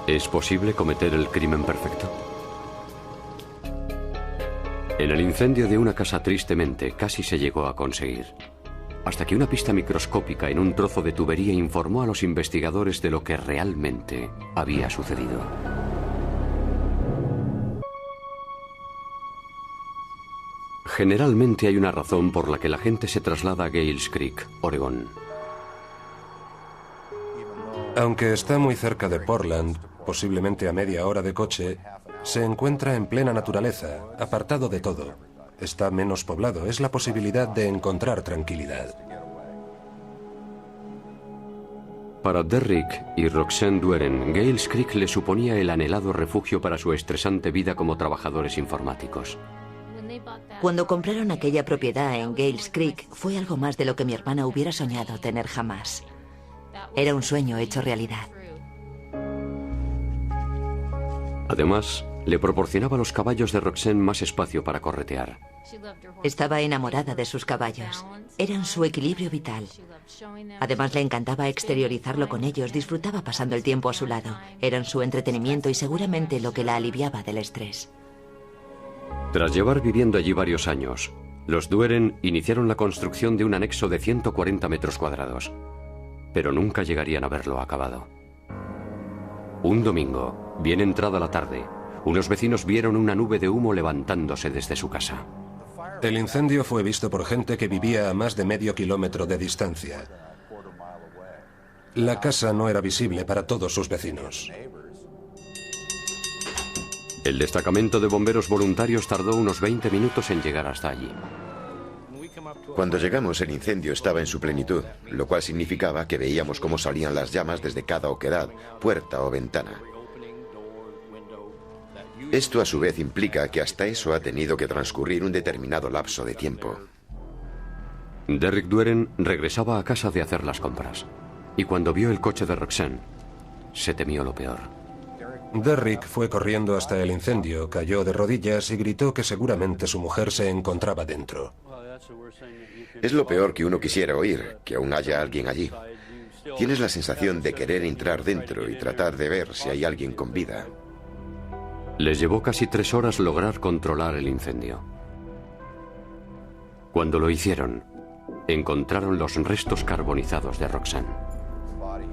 ¿Es posible cometer el crimen perfecto? En el incendio de una casa tristemente casi se llegó a conseguir, hasta que una pista microscópica en un trozo de tubería informó a los investigadores de lo que realmente había sucedido. Generalmente hay una razón por la que la gente se traslada a Gales Creek, Oregón. Aunque está muy cerca de Portland, posiblemente a media hora de coche, se encuentra en plena naturaleza, apartado de todo. Está menos poblado, es la posibilidad de encontrar tranquilidad. Para Derrick y Roxanne Dueren, Gales Creek le suponía el anhelado refugio para su estresante vida como trabajadores informáticos. Cuando compraron aquella propiedad en Gales Creek, fue algo más de lo que mi hermana hubiera soñado tener jamás. Era un sueño hecho realidad. Además, le proporcionaba a los caballos de Roxanne más espacio para corretear. Estaba enamorada de sus caballos. Eran su equilibrio vital. Además, le encantaba exteriorizarlo con ellos, disfrutaba pasando el tiempo a su lado. Eran su entretenimiento y seguramente lo que la aliviaba del estrés. Tras llevar viviendo allí varios años, los Dueren iniciaron la construcción de un anexo de 140 metros cuadrados, pero nunca llegarían a verlo acabado. Un domingo, bien entrada la tarde, unos vecinos vieron una nube de humo levantándose desde su casa. El incendio fue visto por gente que vivía a más de medio kilómetro de distancia. La casa no era visible para todos sus vecinos. El destacamento de bomberos voluntarios tardó unos 20 minutos en llegar hasta allí. Cuando llegamos, el incendio estaba en su plenitud, lo cual significaba que veíamos cómo salían las llamas desde cada oquedad, puerta o ventana. Esto a su vez implica que hasta eso ha tenido que transcurrir un determinado lapso de tiempo. Derrick Dueren regresaba a casa de hacer las compras, y cuando vio el coche de Roxanne, se temió lo peor. Derrick fue corriendo hasta el incendio, cayó de rodillas y gritó que seguramente su mujer se encontraba dentro. Es lo peor que uno quisiera oír, que aún haya alguien allí. Tienes la sensación de querer entrar dentro y tratar de ver si hay alguien con vida. Les llevó casi 3 horas lograr controlar el incendio. Cuando lo hicieron, encontraron los restos carbonizados de Roxanne.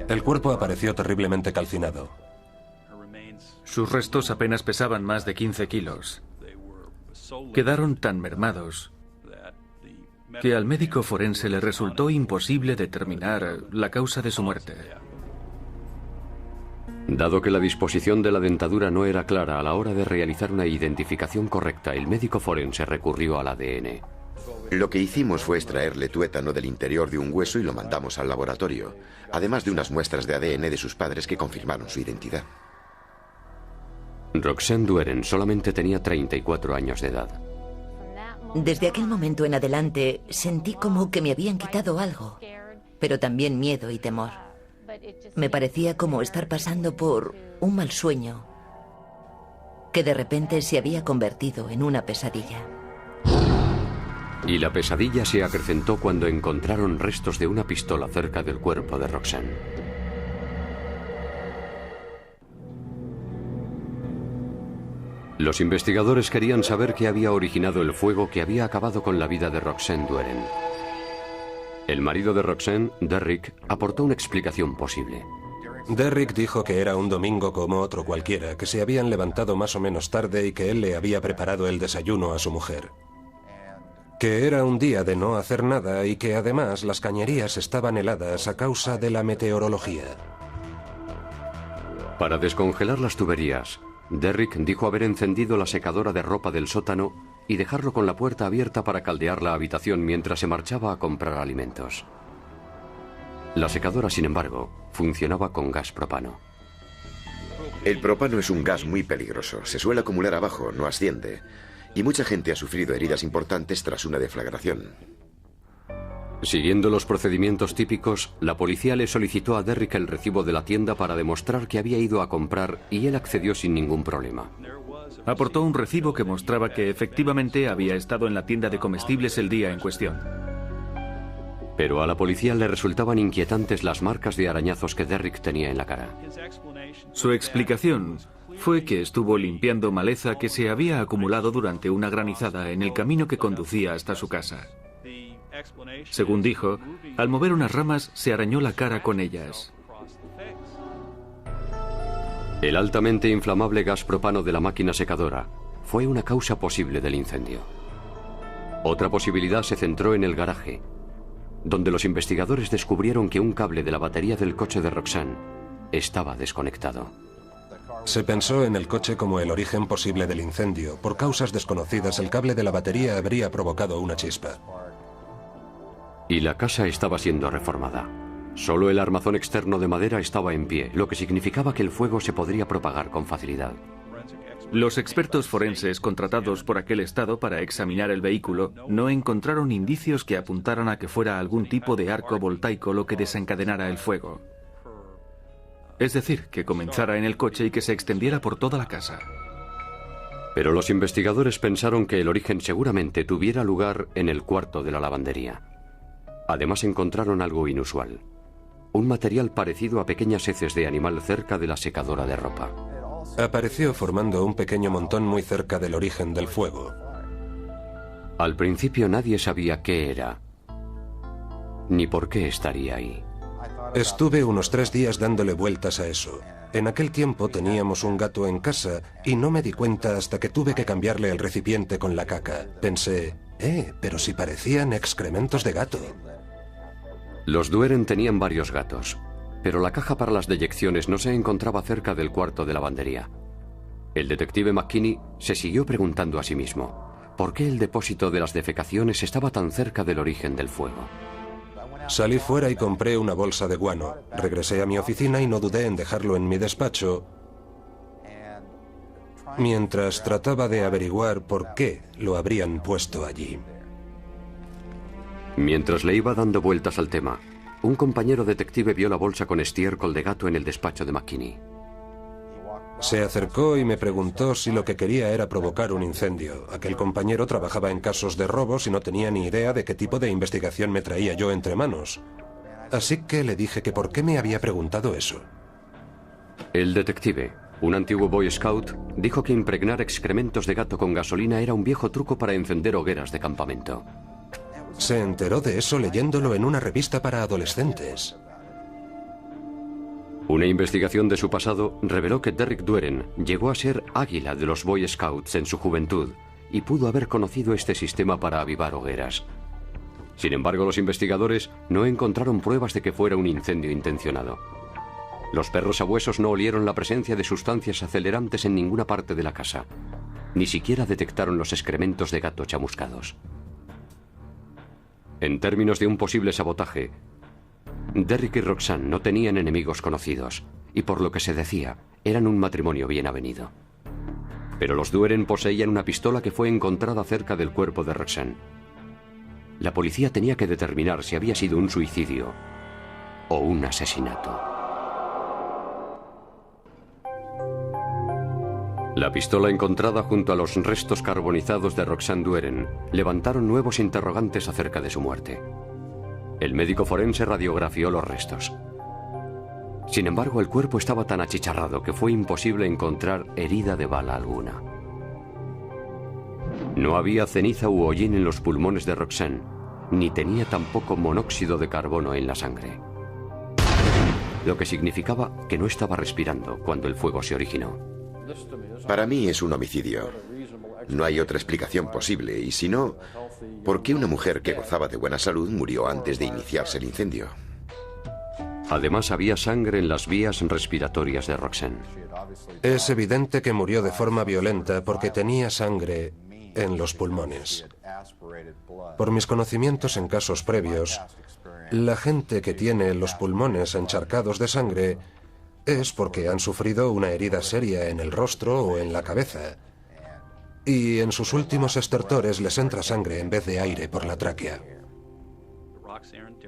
El cuerpo apareció terriblemente calcinado. Sus restos apenas pesaban más de 15 kilos. Quedaron tan mermados que al médico forense le resultó imposible determinar la causa de su muerte. Dado que la disposición de la dentadura no era clara a la hora de realizar una identificación correcta, el médico forense recurrió al ADN. Lo que hicimos fue extraerle tuétano del interior de un hueso y lo mandamos al laboratorio, además de unas muestras de ADN de sus padres que confirmaron su identidad. Roxanne Dueren solamente tenía 34 años de edad. Desde aquel momento en adelante, sentí como que me habían quitado algo, pero también miedo y temor. Me parecía como estar pasando por un mal sueño que de repente se había convertido en una pesadilla. Y la pesadilla se acrecentó cuando encontraron restos de una pistola cerca del cuerpo de Roxanne. Los investigadores querían saber qué había originado el fuego que había acabado con la vida de Roxanne Dueren. El marido de Roxanne, Derrick, aportó una explicación posible. Derrick dijo que era un domingo como otro cualquiera, que se habían levantado más o menos tarde y que él le había preparado el desayuno a su mujer. Que era un día de no hacer nada y que además las cañerías estaban heladas a causa de la meteorología. Para descongelar las tuberías, Derrick dijo haber encendido la secadora de ropa del sótano y dejarlo con la puerta abierta para caldear la habitación mientras se marchaba a comprar alimentos. La secadora, sin embargo, funcionaba con gas propano. El propano es un gas muy peligroso. Se suele acumular abajo, no asciende. Y mucha gente ha sufrido heridas importantes tras una deflagración. Siguiendo los procedimientos típicos, la policía le solicitó a Derrick el recibo de la tienda para demostrar que había ido a comprar y él accedió sin ningún problema. Aportó un recibo que mostraba que efectivamente había estado en la tienda de comestibles el día en cuestión. Pero a la policía le resultaban inquietantes las marcas de arañazos que Derrick tenía en la cara. Su explicación fue que estuvo limpiando maleza que se había acumulado durante una granizada en el camino que conducía hasta su casa. Según dijo, al mover unas ramas se arañó la cara con ellas. El altamente inflamable gas propano de la máquina secadora fue una causa posible del incendio. Otra posibilidad se centró en el garaje, donde los investigadores descubrieron que un cable de la batería del coche de Roxanne estaba desconectado. Se pensó en el coche como el origen posible del incendio. Por causas desconocidas, el cable de la batería habría provocado una chispa. Y la casa estaba siendo reformada. Solo el armazón externo de madera estaba en pie, lo que significaba que el fuego se podría propagar con facilidad. Los expertos forenses contratados por aquel estado para examinar el vehículo no encontraron indicios que apuntaran a que fuera algún tipo de arco voltaico lo que desencadenara el fuego. Es decir, que comenzara en el coche y que se extendiera por toda la casa. Pero los investigadores pensaron que el origen seguramente tuviera lugar en el cuarto de la lavandería. Además encontraron algo inusual: un material parecido a pequeñas heces de animal cerca de la secadora de ropa. Apareció formando un pequeño montón muy cerca del origen del fuego. Al principio nadie sabía qué era, ni por qué estaría ahí. Estuve unos 3 días dándole vueltas a eso. En aquel tiempo teníamos un gato en casa y no me di cuenta hasta que tuve que cambiarle el recipiente con la caca. Pensé, pero si parecían excrementos de gato. Los Dueren tenían varios gatos, pero la caja para las deyecciones no se encontraba cerca del cuarto de lavandería. El detective McKinney se siguió preguntando a sí mismo por qué el depósito de las defecaciones estaba tan cerca del origen del fuego. Salí fuera y compré una bolsa de guano. Regresé a mi oficina y no dudé en dejarlo en mi despacho mientras trataba de averiguar por qué lo habrían puesto allí. Mientras le iba dando vueltas al tema, un compañero detective vio la bolsa con estiércol de gato en el despacho de McKinney. Se acercó y me preguntó si lo que quería era provocar un incendio. Aquel compañero trabajaba en casos de robos y no tenía ni idea de qué tipo de investigación me traía yo entre manos. Así que le dije que por qué me había preguntado eso. El detective, un antiguo Boy Scout, dijo que impregnar excrementos de gato con gasolina era un viejo truco para encender hogueras de campamento. Se enteró de eso leyéndolo en una revista para adolescentes. Una investigación de su pasado reveló que Derrick Dueren llegó a ser águila de los Boy Scouts en su juventud y pudo haber conocido este sistema para avivar hogueras. Sin embargo, los investigadores no encontraron pruebas de que fuera un incendio intencionado. Los perros sabuesos no olieron la presencia de sustancias acelerantes en ninguna parte de la casa. Ni siquiera detectaron los excrementos de gato chamuscados. En términos de un posible sabotaje, Derrick y Roxanne no tenían enemigos conocidos, y por lo que se decía, eran un matrimonio bien avenido. Pero los Dueren poseían una pistola que fue encontrada cerca del cuerpo de Roxanne. La policía tenía que determinar si había sido un suicidio o un asesinato. La pistola encontrada junto a los restos carbonizados de Roxanne Dueren levantaron nuevos interrogantes acerca de su muerte. El médico forense radiografió los restos. Sin embargo, el cuerpo estaba tan achicharrado que fue imposible encontrar herida de bala alguna. No había ceniza u hollín en los pulmones de Roxanne, ni tenía tampoco monóxido de carbono en la sangre, lo que significaba que no estaba respirando cuando el fuego se originó. Para mí es un homicidio. No hay otra explicación posible, y si no, ¿por qué una mujer que gozaba de buena salud murió antes de iniciarse el incendio? Además, había sangre en las vías respiratorias de Roxanne. Es evidente que murió de forma violenta porque tenía sangre en los pulmones. Por mis conocimientos en casos previos, la gente que tiene los pulmones encharcados de sangre es porque han sufrido una herida seria en el rostro o en la cabeza. Y en sus últimos estertores les entra sangre en vez de aire por la tráquea.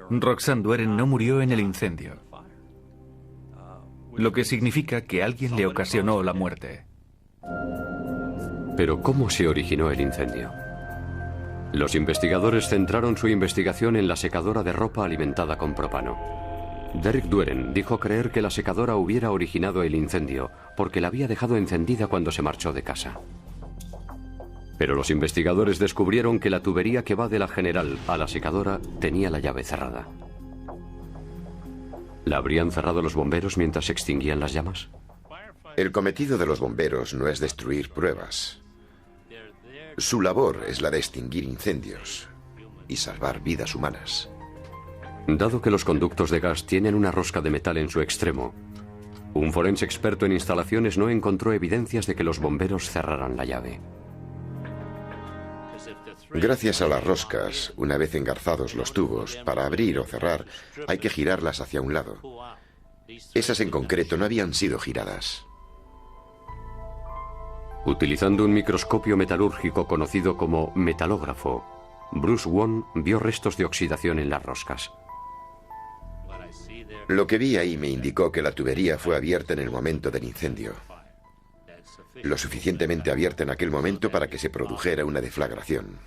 Roxanne Dueren no murió en el incendio, lo que significa que alguien le ocasionó la muerte. Pero ¿cómo se originó el incendio? Los investigadores centraron su investigación en la secadora de ropa alimentada con propano. Derrick Doueren dijo creer que la secadora hubiera originado el incendio porque la había dejado encendida cuando se marchó de casa. Pero los investigadores descubrieron que la tubería que va de la General a la secadora tenía la llave cerrada. ¿La habrían cerrado los bomberos mientras se extinguían las llamas? El cometido de los bomberos no es destruir pruebas. Su labor es la de extinguir incendios y salvar vidas humanas. Dado que los conductos de gas tienen una rosca de metal en su extremo, un forense experto en instalaciones no encontró evidencias de que los bomberos cerraran la llave. Gracias a las roscas, una vez engarzados los tubos, para abrir o cerrar, hay que girarlas hacia un lado. Esas en concreto no habían sido giradas. Utilizando un microscopio metalúrgico conocido como metalógrafo, Bruce Wong vio restos de oxidación en las roscas. Lo que vi ahí me indicó que la tubería fue abierta en el momento del incendio. Lo suficientemente abierta en aquel momento para que se produjera una deflagración.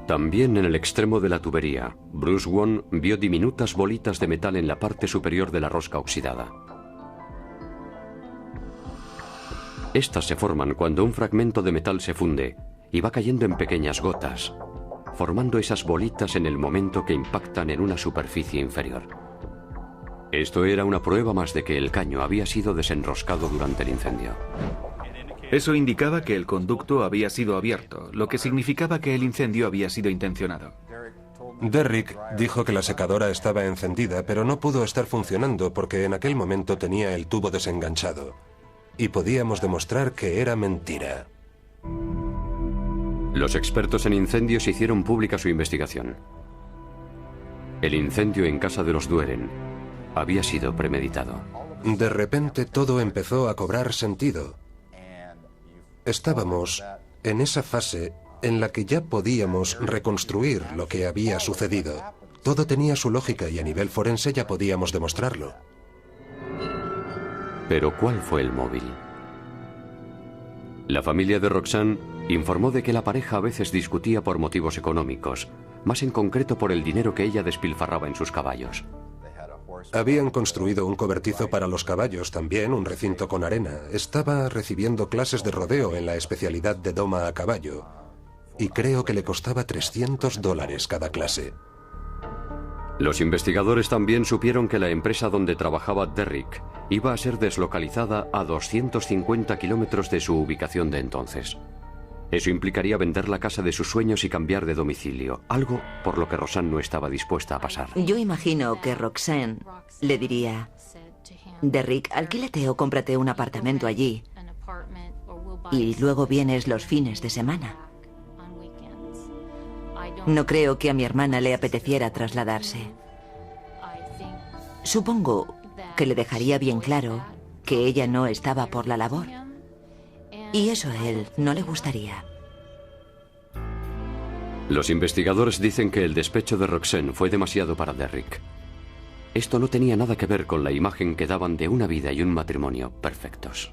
También en el extremo de la tubería, Bruce Wong vio diminutas bolitas de metal en la parte superior de la rosca oxidada. Estas se forman cuando un fragmento de metal se funde y va cayendo en pequeñas gotas, formando esas bolitas en el momento que impactan en una superficie inferior. Esto era una prueba más de que el caño había sido desenroscado durante el incendio. Eso indicaba que el conducto había sido abierto, lo que significaba que el incendio había sido intencionado. Derrick dijo que la secadora estaba encendida, pero no pudo estar funcionando porque en aquel momento tenía el tubo desenganchado. Y podíamos demostrar que era mentira. Los expertos en incendios hicieron pública su investigación. El incendio en casa de los Doueren había sido premeditado. De repente todo empezó a cobrar sentido. Estábamos en esa fase en la que ya podíamos reconstruir lo que había sucedido. Todo tenía su lógica y a nivel forense ya podíamos demostrarlo. Pero ¿cuál fue el móvil? La familia de Roxanne informó de que la pareja a veces discutía por motivos económicos, más en concreto por el dinero que ella despilfarraba en sus caballos. Habían construido un cobertizo para los caballos, también un recinto con arena. Estaba recibiendo clases de rodeo en la especialidad de doma a caballo. Y creo que le costaba $300 cada clase. Los investigadores también supieron que la empresa donde trabajaba Derrick iba a ser deslocalizada a 250 kilómetros de su ubicación de entonces. Eso implicaría vender la casa de sus sueños y cambiar de domicilio, algo por lo que Roxanne no estaba dispuesta a pasar. Yo imagino que Roxanne le diría: Derrick, alquílate o cómprate un apartamento allí y luego vienes los fines de semana. No creo que a mi hermana le apeteciera trasladarse. Supongo que le dejaría bien claro que ella no estaba por la labor. Y eso a él no le gustaría. Los investigadores dicen que el despecho de Roxanne fue demasiado para Derrick. Esto no tenía nada que ver con la imagen que daban de una vida y un matrimonio perfectos.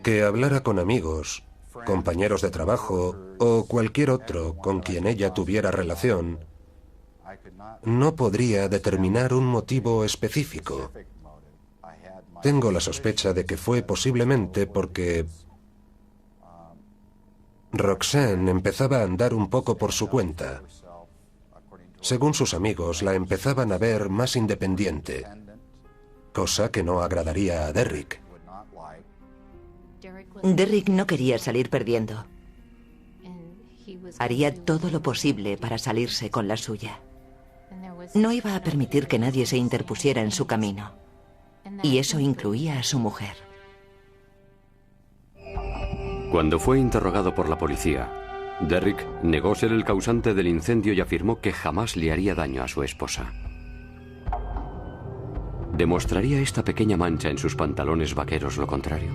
Que hablara con amigos, compañeros de trabajo o cualquier otro con quien ella tuviera relación, no podría determinar un motivo específico. Tengo la sospecha de que fue posiblemente porque Roxanne empezaba a andar un poco por su cuenta. Según sus amigos, la empezaban a ver más independiente, cosa que no agradaría a Derrick. Derrick no quería salir perdiendo. Haría todo lo posible para salirse con la suya. No iba a permitir que nadie se interpusiera en su camino. Y eso incluía a su mujer. Cuando fue interrogado por la policía, Derrick negó ser el causante del incendio y afirmó que jamás le haría daño a su esposa. ¿Demostraría esta pequeña mancha en sus pantalones vaqueros lo contrario?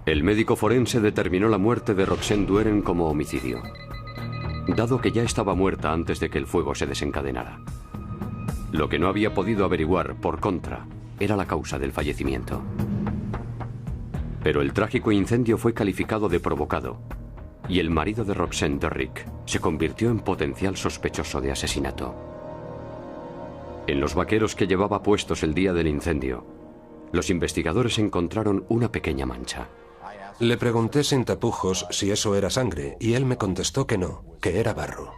El médico forense determinó la muerte de Roxanne Doueren como homicidio, dado que ya estaba muerta antes de que el fuego se desencadenara. Lo que no había podido averiguar, por contra, era la causa del fallecimiento. Pero el trágico incendio fue calificado de provocado y el marido de Roxanne, Derrick, se convirtió en potencial sospechoso de asesinato. En los vaqueros que llevaba puestos el día del incendio, los investigadores encontraron una pequeña mancha. Le pregunté sin tapujos si eso era sangre y él me contestó que no, que era barro.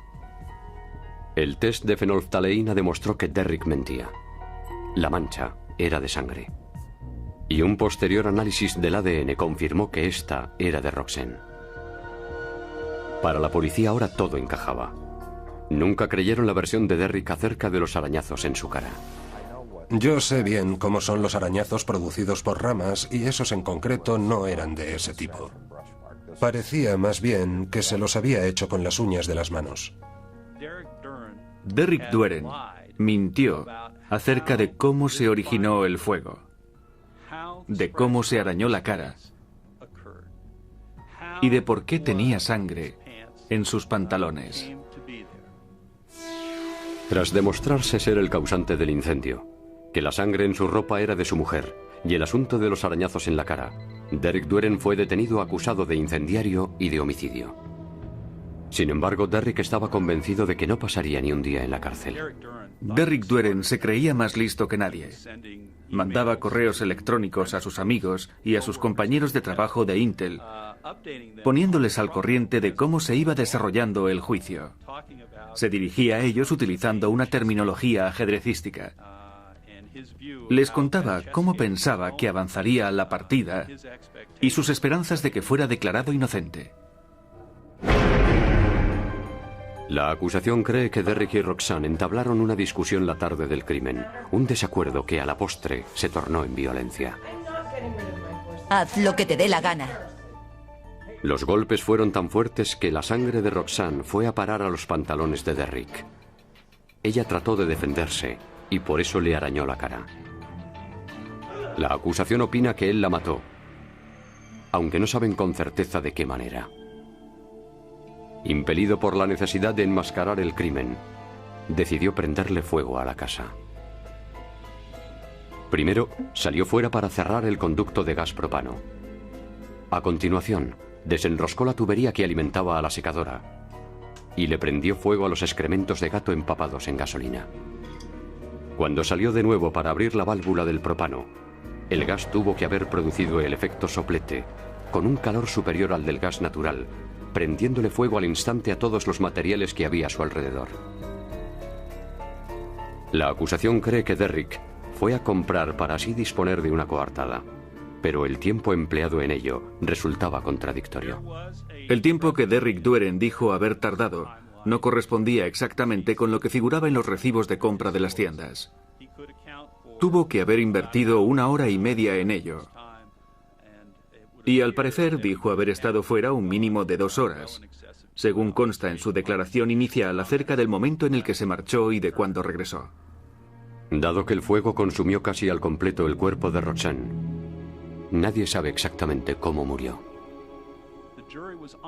El test de fenolftaleína demostró que Derrick mentía. La mancha era de sangre. Y un posterior análisis del ADN confirmó que esta era de Roxanne. Para la policía ahora todo encajaba. Nunca creyeron la versión de Derrick acerca de los arañazos en su cara. Yo sé bien cómo son los arañazos producidos por ramas y esos en concreto no eran de ese tipo. Parecía más bien que se los había hecho con las uñas de las manos. Derrick Doueren mintió acerca de cómo se originó el fuego, de cómo se arañó la cara y de por qué tenía sangre en sus pantalones. Tras demostrarse ser el causante del incendio, que la sangre en su ropa era de su mujer y el asunto de los arañazos en la cara, Derrick Doueren fue detenido acusado de incendiario y de homicidio. Sin embargo, Derrick estaba convencido de que no pasaría ni un día en la cárcel. Derrick Doueren se creía más listo que nadie. Mandaba correos electrónicos a sus amigos y a sus compañeros de trabajo de Intel, poniéndoles al corriente de cómo se iba desarrollando el juicio. Se dirigía a ellos utilizando una terminología ajedrecística. Les contaba cómo pensaba que avanzaría la partida y sus esperanzas de que fuera declarado inocente. La acusación cree que Derrick y Roxanne entablaron una discusión la tarde del crimen, un desacuerdo que a la postre se tornó en violencia. Haz lo que te dé la gana. Los golpes fueron tan fuertes que la sangre de Roxanne fue a parar a los pantalones de Derrick. Ella trató de defenderse y por eso le arañó la cara. La acusación opina que él la mató, aunque no saben con certeza de qué manera. Impelido por la necesidad de enmascarar el crimen, decidió prenderle fuego a la casa. Primero, salió fuera para cerrar el conducto de gas propano. A continuación, desenroscó la tubería que alimentaba a la secadora y le prendió fuego a los excrementos de gato empapados en gasolina. Cuando salió de nuevo para abrir la válvula del propano, el gas tuvo que haber producido el efecto soplete, con un calor superior al del gas natural, prendiéndole fuego al instante a todos los materiales que había a su alrededor. La acusación cree que Derrick fue a comprar para así disponer de una coartada, pero el tiempo empleado en ello resultaba contradictorio. El tiempo que Derrick Doueren dijo haber tardado no correspondía exactamente con lo que figuraba en los recibos de compra de las tiendas. Tuvo que haber invertido 1 hora y media en ello. Y al parecer dijo haber estado fuera un mínimo de 2 horas, según consta en su declaración inicial acerca del momento en el que se marchó y de cuándo regresó. Dado que el fuego consumió casi al completo el cuerpo de Roxanne, nadie sabe exactamente cómo murió.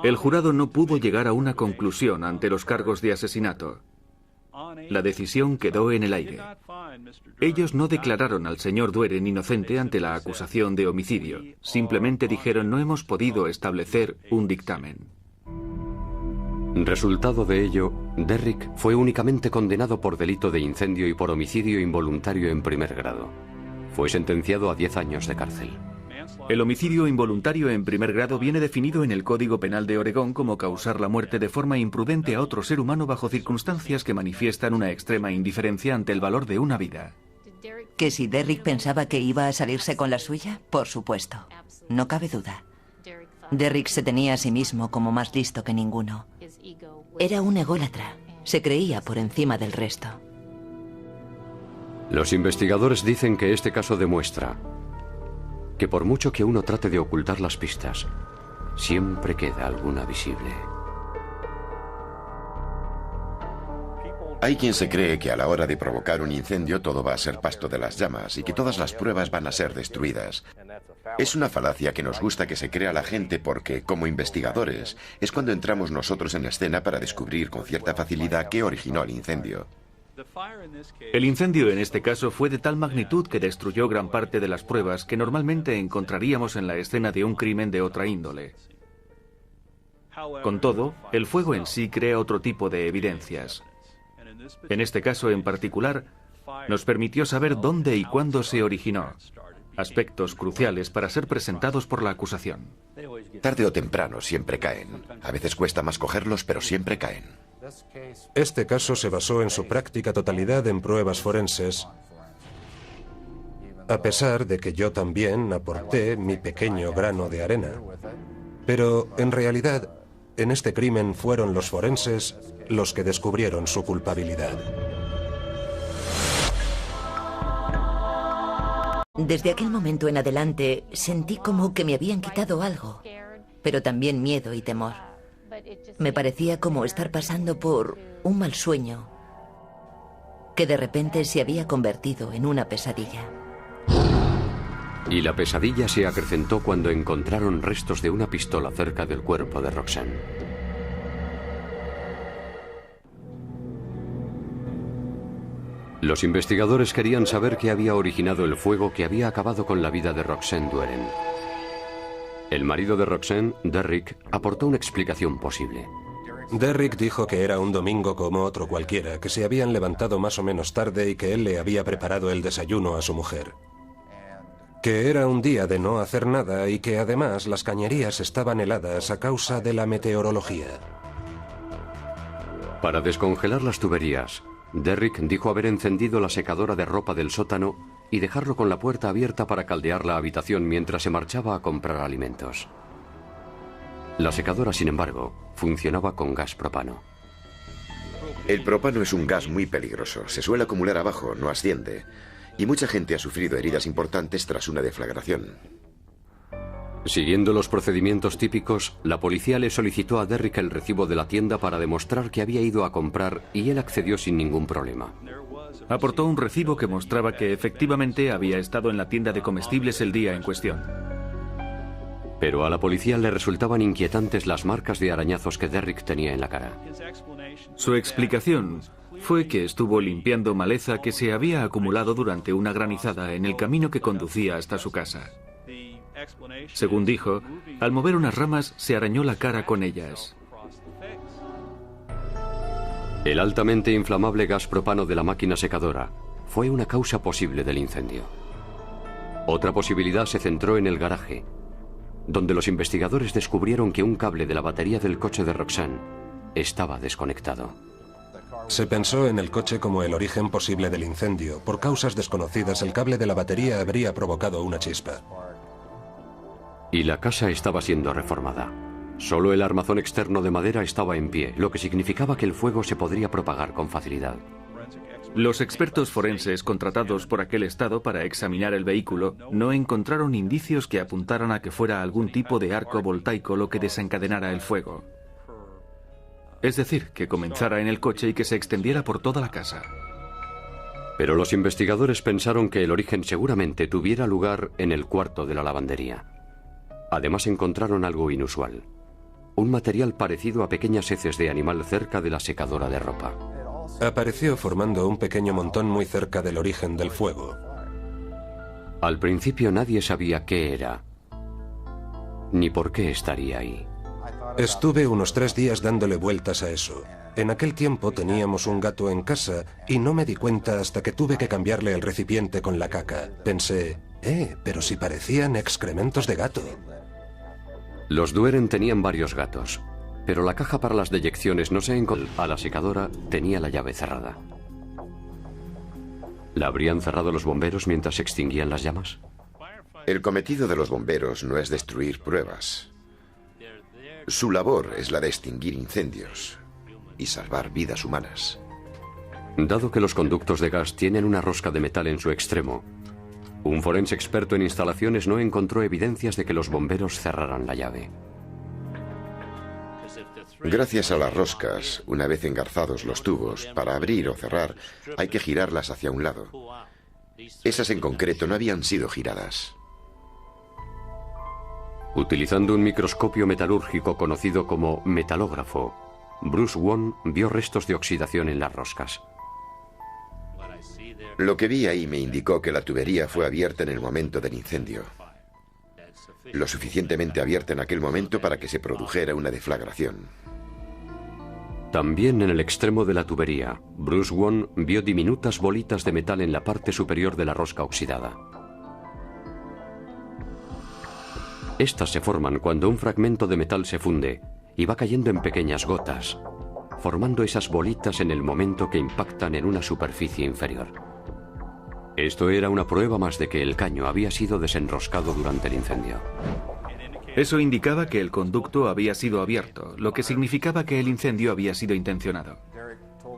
El jurado no pudo llegar a una conclusión ante los cargos de asesinato. La decisión quedó en el aire. Ellos no declararon al señor Doueren inocente ante la acusación de homicidio. Simplemente dijeron: no hemos podido establecer un dictamen. Resultado de ello, Derrick fue únicamente condenado por delito de incendio y por homicidio involuntario en primer grado. Fue sentenciado a 10 años de cárcel. El homicidio involuntario en primer grado viene definido en el Código Penal de Oregón como causar la muerte de forma imprudente a otro ser humano bajo circunstancias que manifiestan una extrema indiferencia ante el valor de una vida. ¿Que si Derrick pensaba que iba a salirse con la suya? Por supuesto. No cabe duda. Derrick se tenía a sí mismo como más listo que ninguno. Era un ególatra. Se creía por encima del resto. Los investigadores dicen que este caso demuestra que por mucho que uno trate de ocultar las pistas, siempre queda alguna visible. Hay quien se cree que a la hora de provocar un incendio todo va a ser pasto de las llamas y que todas las pruebas van a ser destruidas. Es una falacia que nos gusta que se crea la gente porque, como investigadores, es cuando entramos nosotros en escena para descubrir con cierta facilidad qué originó el incendio. El incendio en este caso fue de tal magnitud que destruyó gran parte de las pruebas que normalmente encontraríamos en la escena de un crimen de otra índole. Con todo, el fuego en sí crea otro tipo de evidencias. En este caso en particular, nos permitió saber dónde y cuándo se originó, aspectos cruciales para ser presentados por la acusación. Tarde o temprano siempre caen. A veces cuesta más cogerlos, pero siempre caen. Este caso se basó en su práctica totalidad en pruebas forenses, a pesar de que yo también aporté mi pequeño grano de arena. Pero, en realidad, en este crimen fueron los forenses los que descubrieron su culpabilidad. Desde aquel momento en adelante sentí como que me habían quitado algo, pero también miedo y temor. Me parecía como estar pasando por un mal sueño que de repente se había convertido en una pesadilla. Y la pesadilla se acrecentó cuando encontraron restos de una pistola cerca del cuerpo de Roxanne. Los investigadores querían saber qué había originado el fuego que había acabado con la vida de Roxanne Dueren. El marido de Roxanne, Derrick, aportó una explicación posible. Derrick dijo que era un domingo como otro cualquiera, que se habían levantado más o menos tarde y que él le había preparado el desayuno a su mujer. Que era un día de no hacer nada y que además las cañerías estaban heladas a causa de la meteorología. Para descongelar las tuberías, Derrick dijo haber encendido la secadora de ropa del sótano y dejarlo con la puerta abierta para caldear la habitación mientras se marchaba a comprar alimentos. La secadora, sin embargo, funcionaba con gas propano. El propano es un gas muy peligroso. Se suele acumular abajo, no asciende. Y mucha gente ha sufrido heridas importantes tras una deflagración. Siguiendo los procedimientos típicos, la policía le solicitó a Derrick el recibo de la tienda para demostrar que había ido a comprar y él accedió sin ningún problema. Aportó un recibo que mostraba que efectivamente había estado en la tienda de comestibles el día en cuestión. Pero a la policía le resultaban inquietantes las marcas de arañazos que Derrick tenía en la cara. Su explicación fue que estuvo limpiando maleza que se había acumulado durante una granizada en el camino que conducía hasta su casa. Según dijo, al mover unas ramas se arañó la cara con ellas. El altamente inflamable gas propano de la máquina secadora fue una causa posible del incendio. Otra posibilidad se centró en el garaje, donde los investigadores descubrieron que un cable de la batería del coche de Roxanne estaba desconectado. Se pensó en el coche como el origen posible del incendio. Por causas desconocidas, el cable de la batería habría provocado una chispa. Y la casa estaba siendo reformada. Solo el armazón externo de madera estaba en pie, lo que significaba que el fuego se podría propagar con facilidad. Los expertos forenses contratados por aquel estado para examinar el vehículo no encontraron indicios que apuntaran a que fuera algún tipo de arco voltaico lo que desencadenara el fuego. Es decir, que comenzara en el coche y que se extendiera por toda la casa. Pero los investigadores pensaron que el origen seguramente tuviera lugar en el cuarto de la lavandería. Además encontraron algo inusual. Un material parecido a pequeñas heces de animal cerca de la secadora de ropa. Apareció formando un pequeño montón muy cerca del origen del fuego. Al principio nadie sabía qué era, ni por qué estaría ahí. Estuve unos 3 días dándole vueltas a eso. En aquel tiempo teníamos un gato en casa y no me di cuenta hasta que tuve que cambiarle el recipiente con la caca. Pensé, pero si parecían excrementos de gato. Los Dueren tenían varios gatos, pero la caja para las deyecciones no se encontró. A la secadora tenía la llave cerrada. ¿La habrían cerrado los bomberos mientras se extinguían las llamas? El cometido de los bomberos no es destruir pruebas. Su labor es la de extinguir incendios y salvar vidas humanas. Dado que los conductos de gas tienen una rosca de metal en su extremo, un forense experto en instalaciones no encontró evidencias de que los bomberos cerraran la llave. Gracias a las roscas, una vez engarzados los tubos, para abrir o cerrar, hay que girarlas hacia un lado. Esas en concreto no habían sido giradas. Utilizando un microscopio metalúrgico conocido como metalógrafo, Bruce Wong vio restos de oxidación en las roscas. Lo que vi ahí me indicó que la tubería fue abierta en el momento del incendio. Lo suficientemente abierta en aquel momento para que se produjera una deflagración. También en el extremo de la tubería, Bruce Won vio diminutas bolitas de metal en la parte superior de la rosca oxidada. Estas se forman cuando un fragmento de metal se funde y va cayendo en pequeñas gotas, formando esas bolitas en el momento que impactan en una superficie inferior. Esto era una prueba más de que el caño había sido desenroscado durante el incendio. Eso indicaba que el conducto había sido abierto, lo que significaba que el incendio había sido intencionado.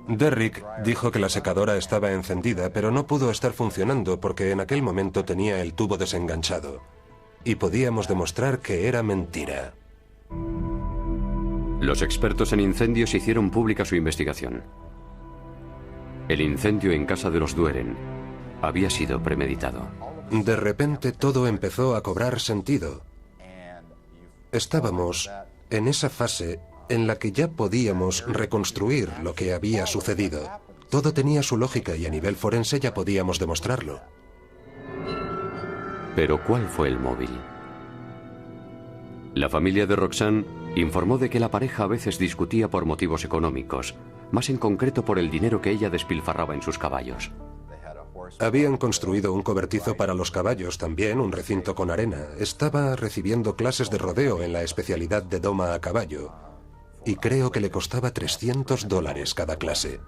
Derrick dijo que la secadora estaba encendida, pero no pudo estar funcionando porque en aquel momento tenía el tubo desenganchado. Y podíamos demostrar que era mentira. Los expertos en incendios hicieron pública su investigación. El incendio en casa de los Dueren había sido premeditado. De repente todo empezó a cobrar sentido. Estábamos en esa fase en la que ya podíamos reconstruir lo que había sucedido. Todo tenía su lógica y a nivel forense ya podíamos demostrarlo. Pero ¿cuál fue el móvil? La familia de Roxanne informó de que la pareja a veces discutía por motivos económicos, más en concreto por el dinero que ella despilfarraba en sus caballos. Habían construido un cobertizo para los caballos, también un recinto con arena. Estaba recibiendo clases de rodeo en la especialidad de doma a caballo. Y creo que le costaba $300 cada clase.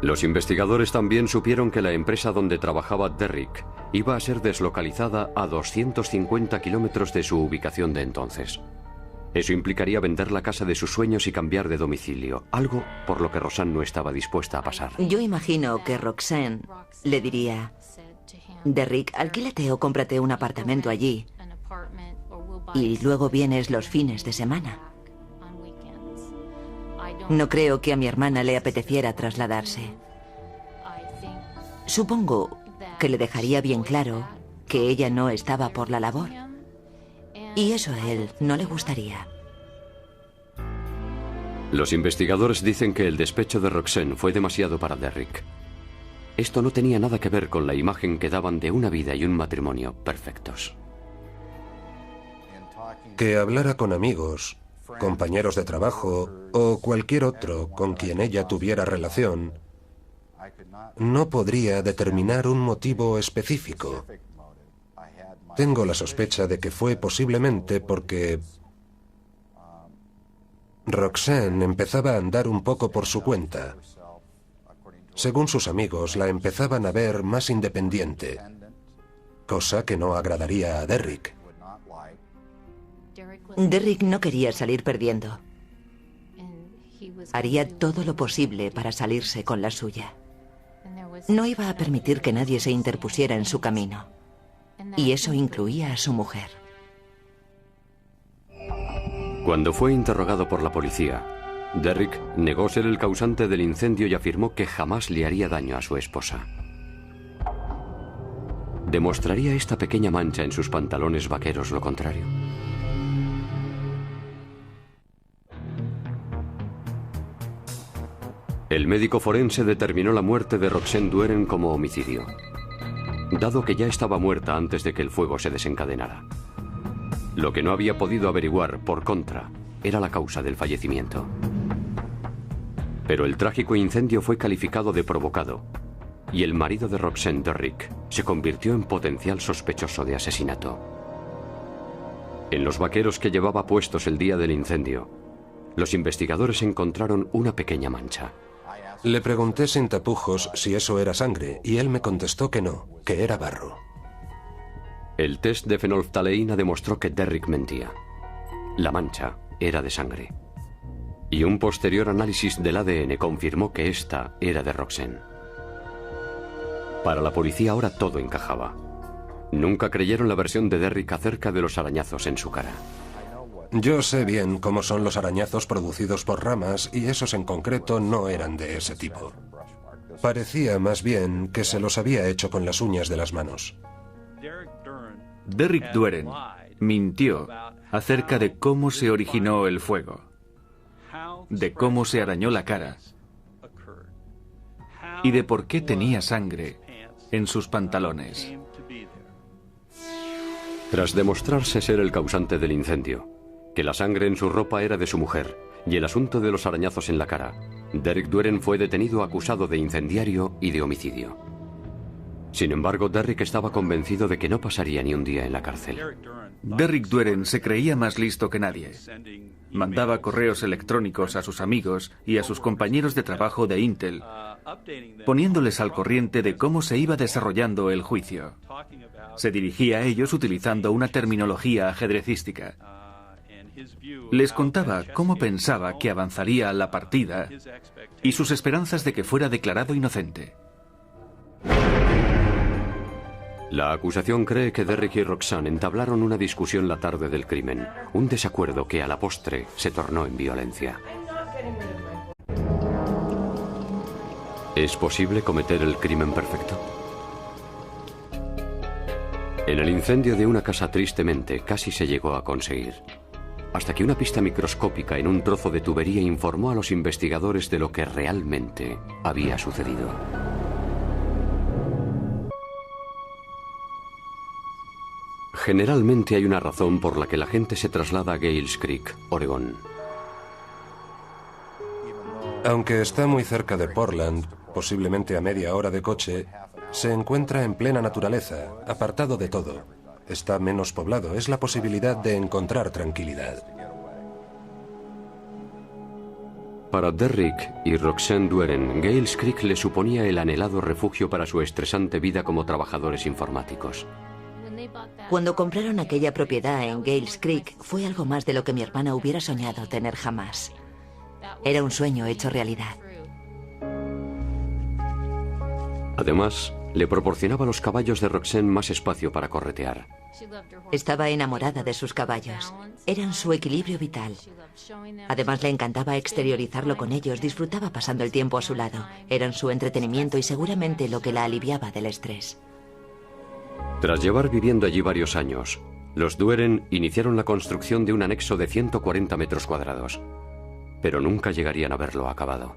Los investigadores también supieron que la empresa donde trabajaba Derrick iba a ser deslocalizada a 250 kilómetros de su ubicación de entonces. Eso implicaría vender la casa de sus sueños y cambiar de domicilio, algo por lo que Roxanne no estaba dispuesta a pasar. Yo imagino que Roxanne le diría: Derrick, alquílate o cómprate un apartamento allí y luego vienes los fines de semana. No creo que a mi hermana le apeteciera trasladarse. Supongo que le dejaría bien claro que ella no estaba por la labor. Y eso a él no le gustaría. Los investigadores dicen que el despecho de Roxanne fue demasiado para Derrick. Esto no tenía nada que ver con la imagen que daban de una vida y un matrimonio perfectos. Que hablara con amigos, compañeros de trabajo o cualquier otro con quien ella tuviera relación, no podría determinar un motivo específico. Tengo la sospecha de que fue posiblemente porque Roxanne empezaba a andar un poco por su cuenta. Según sus amigos, la empezaban a ver más independiente, cosa que no agradaría a Derrick. Derrick no quería salir perdiendo. Haría todo lo posible para salirse con la suya. No iba a permitir que nadie se interpusiera en su camino. Y eso incluía a su mujer. Cuando fue interrogado por la policía, Derrick negó ser el causante del incendio y afirmó que jamás le haría daño a su esposa. ¿Demostraría esta pequeña mancha en sus pantalones vaqueros lo contrario? El médico forense determinó la muerte de Roxanne Dueren como homicidio, dado que ya estaba muerta antes de que el fuego se desencadenara. Lo que no había podido averiguar, por contra, era la causa del fallecimiento. Pero el trágico incendio fue calificado de provocado, y el marido de Roxanne, Derrick, se convirtió en potencial sospechoso de asesinato. En los vaqueros que llevaba puestos el día del incendio, los investigadores encontraron una pequeña mancha. Le pregunté sin tapujos si eso era sangre y él me contestó que no, que era barro. El test de fenolftaleína demostró que Derrick mentía. La mancha era de sangre. Y un posterior análisis del ADN confirmó que esta era de Roxanne. Para la policía ahora todo encajaba. Nunca creyeron la versión de Derrick acerca de los arañazos en su cara. Yo sé bien cómo son los arañazos producidos por ramas y esos en concreto no eran de ese tipo. Parecía más bien que se los había hecho con las uñas de las manos. Derrick Dueren mintió acerca de cómo se originó el fuego, de cómo se arañó la cara y de por qué tenía sangre en sus pantalones. Tras demostrarse ser el causante del incendio, que la sangre en su ropa era de su mujer y el asunto de los arañazos en la cara, Derrick Doueren fue detenido acusado de incendiario y de homicidio. Sin embargo, Derrick estaba convencido de que no pasaría ni un día en la cárcel. Derrick Doueren se creía más listo que nadie. Mandaba correos electrónicos a sus amigos y a sus compañeros de trabajo de Intel, poniéndoles al corriente de cómo se iba desarrollando el juicio. Se dirigía a ellos utilizando una terminología ajedrecística. Les contaba cómo pensaba que avanzaría la partida y sus esperanzas de que fuera declarado inocente. La acusación cree que Derrick y Roxanne entablaron una discusión la tarde del crimen, un desacuerdo que a la postre se tornó en violencia. ¿Es posible cometer el crimen perfecto? En el incendio de una casa tristemente casi se llegó a conseguir, hasta que una pista microscópica en un trozo de tubería informó a los investigadores de lo que realmente había sucedido. Generalmente hay una razón por la que la gente se traslada a Gales Creek, Oregón. Aunque está muy cerca de Portland, posiblemente a media hora de coche, se encuentra en plena naturaleza, apartado de todo. Está menos poblado, es la posibilidad de encontrar tranquilidad. Para Derrick y Roxanne Doueren, Gales Creek le suponía el anhelado refugio para su estresante vida como trabajadores informáticos. Cuando compraron aquella propiedad en Gales Creek, fue algo más de lo que mi hermana hubiera soñado tener jamás. Era un sueño hecho realidad. Además, le proporcionaba a los caballos de Roxanne más espacio para corretear. Estaba enamorada de sus caballos. Eran su equilibrio vital. Además, le encantaba exteriorizarlo con ellos, disfrutaba pasando el tiempo a su lado. Eran su entretenimiento y seguramente lo que la aliviaba del estrés. Tras llevar viviendo allí varios años, los Doueren iniciaron la construcción de un anexo de 140 metros cuadrados, pero nunca llegarían a verlo acabado.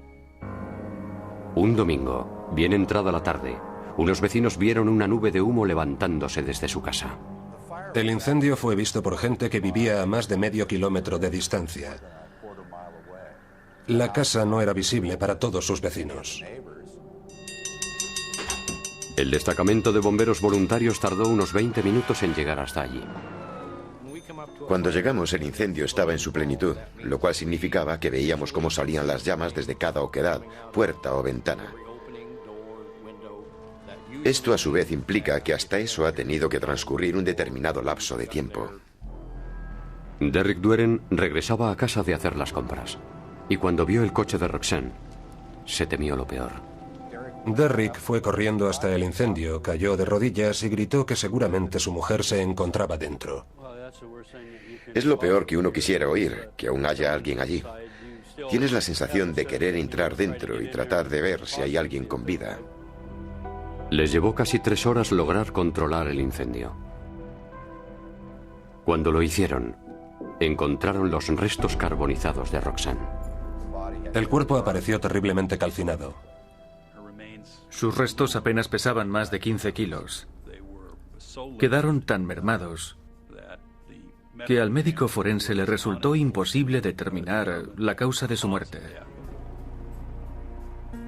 Un domingo, bien entrada la tarde, unos vecinos vieron una nube de humo levantándose desde su casa. El incendio fue visto por gente que vivía a más de medio kilómetro de distancia. La casa no era visible para todos sus vecinos. El destacamento de bomberos voluntarios tardó unos 20 minutos en llegar hasta allí. Cuando llegamos, el incendio estaba en su plenitud, lo cual significaba que veíamos cómo salían las llamas desde cada oquedad, puerta o ventana. Esto a su vez implica que hasta eso ha tenido que transcurrir un determinado lapso de tiempo. Derrick Doueren regresaba a casa de hacer las compras, y cuando vio el coche de Roxanne, se temió lo peor. Derrick fue corriendo hasta el incendio, cayó de rodillas y gritó que seguramente su mujer se encontraba dentro. Es lo peor que uno quisiera oír, que aún haya alguien allí. Tienes la sensación de querer entrar dentro y tratar de ver si hay alguien con vida. Les llevó casi 3 horas lograr controlar el incendio. Cuando lo hicieron, encontraron los restos carbonizados de Roxanne. El cuerpo apareció terriblemente calcinado. Sus restos apenas pesaban más de 15 kilos. Quedaron tan mermados que al médico forense le resultó imposible determinar la causa de su muerte.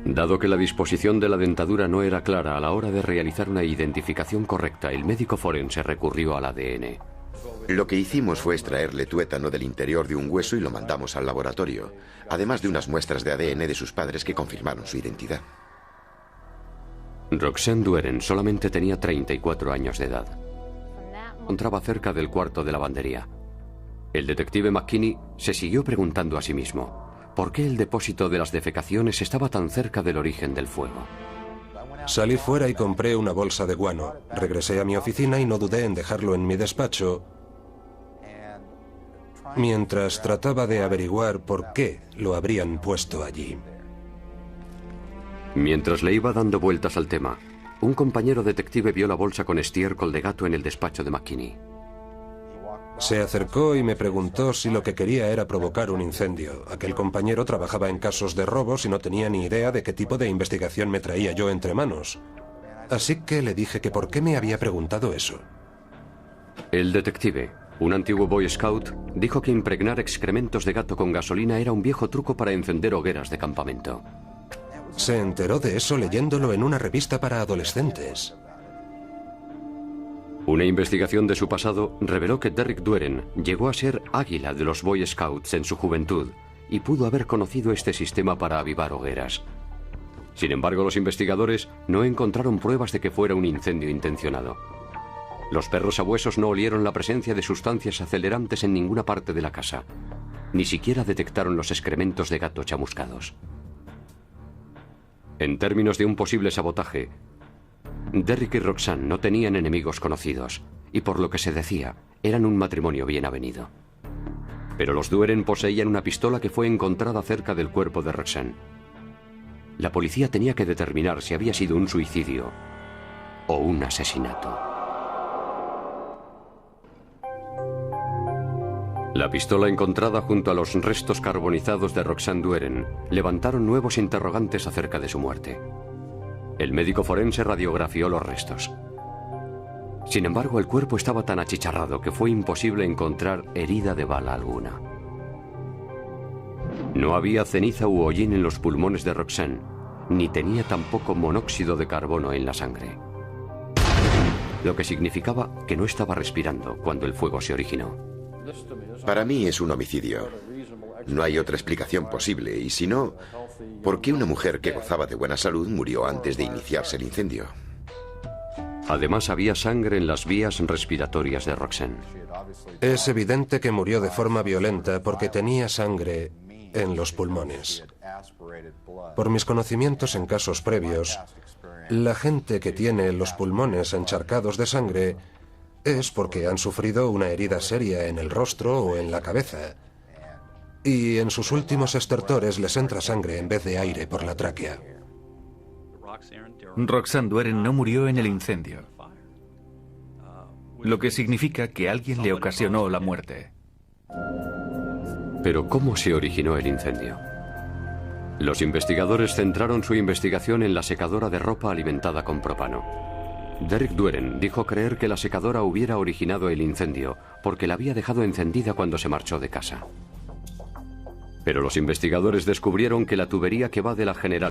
Dado que la disposición de la dentadura no era clara a la hora de realizar una identificación correcta, el médico forense recurrió al ADN. Lo que hicimos fue extraerle tuétano del interior de un hueso y lo mandamos al laboratorio, además de unas muestras de ADN de sus padres que confirmaron su identidad. Roxanne Doueren solamente tenía 34 años de edad. Encontraba cerca del cuarto de lavandería. El detective McKinney se siguió preguntando a sí mismo por qué el depósito de las defecaciones estaba tan cerca del origen del fuego. Salí fuera y compré una bolsa de guano. Regresé a mi oficina y no dudé en dejarlo en mi despacho mientras trataba de averiguar por qué lo habrían puesto allí. Mientras le iba dando vueltas al tema, un compañero detective vio la bolsa con estiércol de gato en el despacho de McKinney. Se acercó y me preguntó si lo que quería era provocar un incendio. Aquel compañero trabajaba en casos de robos y no tenía ni idea de qué tipo de investigación me traía yo entre manos. Así que le dije que por qué me había preguntado eso. El detective, un antiguo Boy Scout, dijo que impregnar excrementos de gato con gasolina era un viejo truco para encender hogueras de campamento. Se enteró de eso leyéndolo en una revista para adolescentes. Una investigación de su pasado reveló que Derrick Doueren llegó a ser águila de los Boy Scouts en su juventud y pudo haber conocido este sistema para avivar hogueras. Sin embargo, los investigadores no encontraron pruebas de que fuera un incendio intencionado. Los perros sabuesos no olieron la presencia de sustancias acelerantes en ninguna parte de la casa. Ni siquiera detectaron los excrementos de gato chamuscados. En términos de un posible sabotaje, Derrick y Roxanne no tenían enemigos conocidos, y por lo que se decía, eran un matrimonio bien avenido. Pero los Doueren poseían una pistola que fue encontrada cerca del cuerpo de Roxanne. La policía tenía que determinar si había sido un suicidio o un asesinato. La pistola encontrada junto a los restos carbonizados de Roxanne Doueren levantaron nuevos interrogantes acerca de su muerte. El médico forense radiografió los restos. Sin embargo, el cuerpo estaba tan achicharrado que fue imposible encontrar herida de bala alguna. No había ceniza u hollín en los pulmones de Roxanne, ni tenía tampoco monóxido de carbono en la sangre, lo que significaba que no estaba respirando cuando el fuego se originó. Para mí es un homicidio. No hay otra explicación posible, y si no, ¿por qué una mujer que gozaba de buena salud murió antes de iniciarse el incendio? Además, había sangre en las vías respiratorias de Roxanne. Es evidente que murió de forma violenta porque tenía sangre en los pulmones. Por mis conocimientos en casos previos, la gente que tiene los pulmones encharcados de sangre es porque han sufrido una herida seria en el rostro o en la cabeza. Y en sus últimos estertores les entra sangre en vez de aire por la tráquea. Roxanne Doueren no murió en el incendio, lo que significa que alguien le ocasionó la muerte. Pero ¿cómo se originó el incendio? Los investigadores centraron su investigación en la secadora de ropa alimentada con propano. Derrick Doueren dijo creer que la secadora hubiera originado el incendio porque la había dejado encendida cuando se marchó de casa. Pero los investigadores descubrieron que la tubería que va de la General